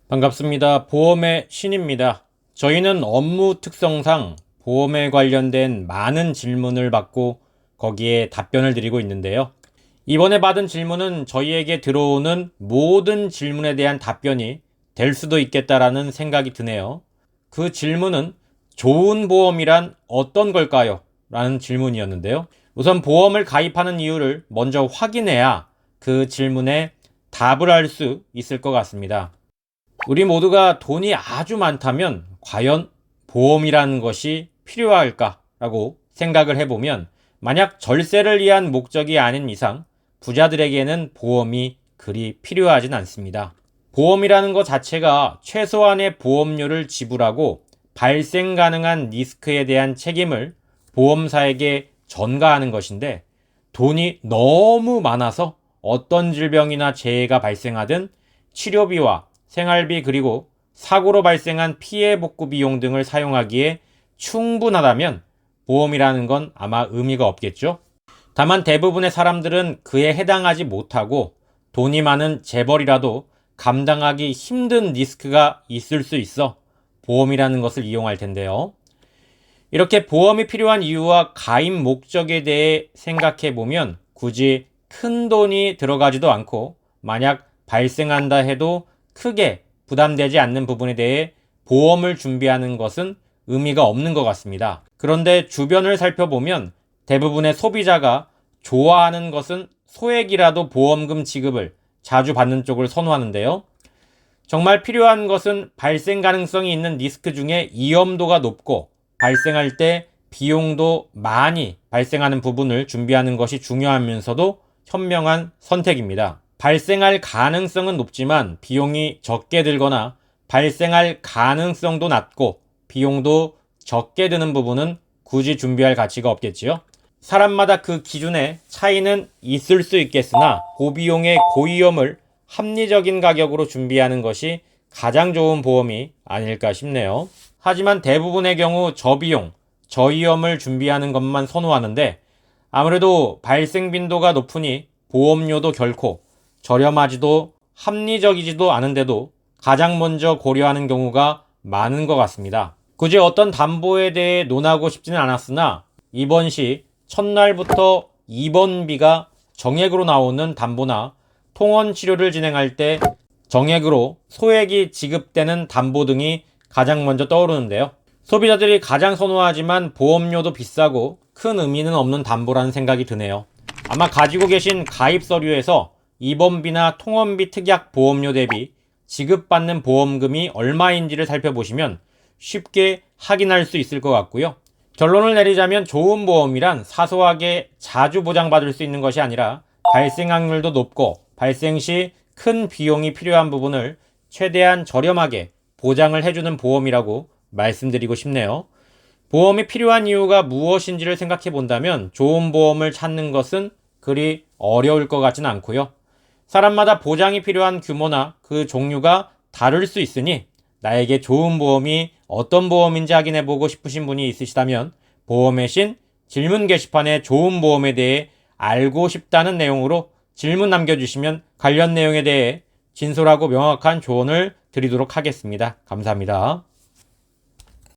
반갑습니다. 보험의 신입니다. 저희는 업무 특성상 보험에 관련된 많은 질문을 받고 거기에 답변을 드리고 있는데요. 이번에 받은 질문은 저희에게 들어오는 모든 질문에 대한 답변이 될 수도 있겠다라는 생각이 드네요. 그 질문은 좋은 보험이란 어떤 걸까요? 라는 질문이었는데요. 우선 보험을 가입하는 이유를 먼저 확인해야 그 질문에 답을 할 수 있을 것 같습니다. 우리 모두가 돈이 아주 많다면 과연 보험이라는 것이 필요할까라고 생각을 해보면, 만약 절세를 위한 목적이 아닌 이상 부자들에게는 보험이 그리 필요하진 않습니다. 보험이라는 것 자체가 최소한의 보험료를 지불하고 발생 가능한 리스크에 대한 책임을 보험사에게 전가하는 것인데, 돈이 너무 많아서 어떤 질병이나 재해가 발생하든 치료비와 생활비 그리고 사고로 발생한 피해 복구 비용 등을 사용하기에 충분하다면 보험이라는 건 아마 의미가 없겠죠. 다만 대부분의 사람들은 그에 해당하지 못하고 돈이 많은 재벌이라도 감당하기 힘든 리스크가 있을 수 있어 보험이라는 것을 이용할 텐데요. 이렇게 보험이 필요한 이유와 가입 목적에 대해 생각해 보면 굳이 큰 돈이 들어가지도 않고 만약 발생한다 해도 크게 부담되지 않는 부분에 대해 보험을 준비하는 것은 의미가 없는 것 같습니다. 그런데 주변을 살펴보면 대부분의 소비자가 좋아하는 것은 소액이라도 보험금 지급을 자주 받는 쪽을 선호하는데요. 정말 필요한 것은 발생 가능성이 있는 리스크 중에 위험도가 높고 발생할 때 비용도 많이 발생하는 부분을 준비하는 것이 중요하면서도 현명한 선택입니다. 발생할 가능성은 높지만 비용이 적게 들거나 발생할 가능성도 낮고 비용도 적게 드는 부분은 굳이 준비할 가치가 없겠지요. 사람마다 그 기준에 차이는 있을 수 있겠으나 고비용의 고위험을 합리적인 가격으로 준비하는 것이 가장 좋은 보험이 아닐까 싶네요. 하지만 대부분의 경우 저비용, 저위험을 준비하는 것만 선호하는데 아무래도 발생 빈도가 높으니 보험료도 결코 저렴하지도 합리적이지도 않은데도 가장 먼저 고려하는 경우가 많은 것 같습니다. 굳이 어떤 담보에 대해 논하고 싶지는 않았으나 이번 시 첫날부터 입원비가 정액으로 나오는 담보나 통원 치료를 진행할 때 정액으로 소액이 지급되는 담보 등이 가장 먼저 떠오르는데요. 소비자들이 가장 선호하지만 보험료도 비싸고 큰 의미는 없는 담보라는 생각이 드네요. 아마 가지고 계신 가입 서류에서 입원비나 통원비 특약 보험료 대비 지급받는 보험금이 얼마인지를 살펴보시면 쉽게 확인할 수 있을 것 같고요. 결론을 내리자면 좋은 보험이란 사소하게 자주 보장받을 수 있는 것이 아니라 발생 확률도 높고 발생 시 큰 비용이 필요한 부분을 최대한 저렴하게 보장을 해주는 보험이라고 말씀드리고 싶네요. 보험이 필요한 이유가 무엇인지를 생각해 본다면 좋은 보험을 찾는 것은 그리 어려울 것 같진 않고요. 사람마다 보장이 필요한 규모나 그 종류가 다를 수 있으니 나에게 좋은 보험이 어떤 보험인지 확인해 보고 싶으신 분이 있으시다면 보험의 신 질문 게시판에 좋은 보험에 대해 알고 싶다는 내용으로 질문 남겨주시면 관련 내용에 대해 진솔하고 명확한 조언을 드리도록 하겠습니다. 감사합니다.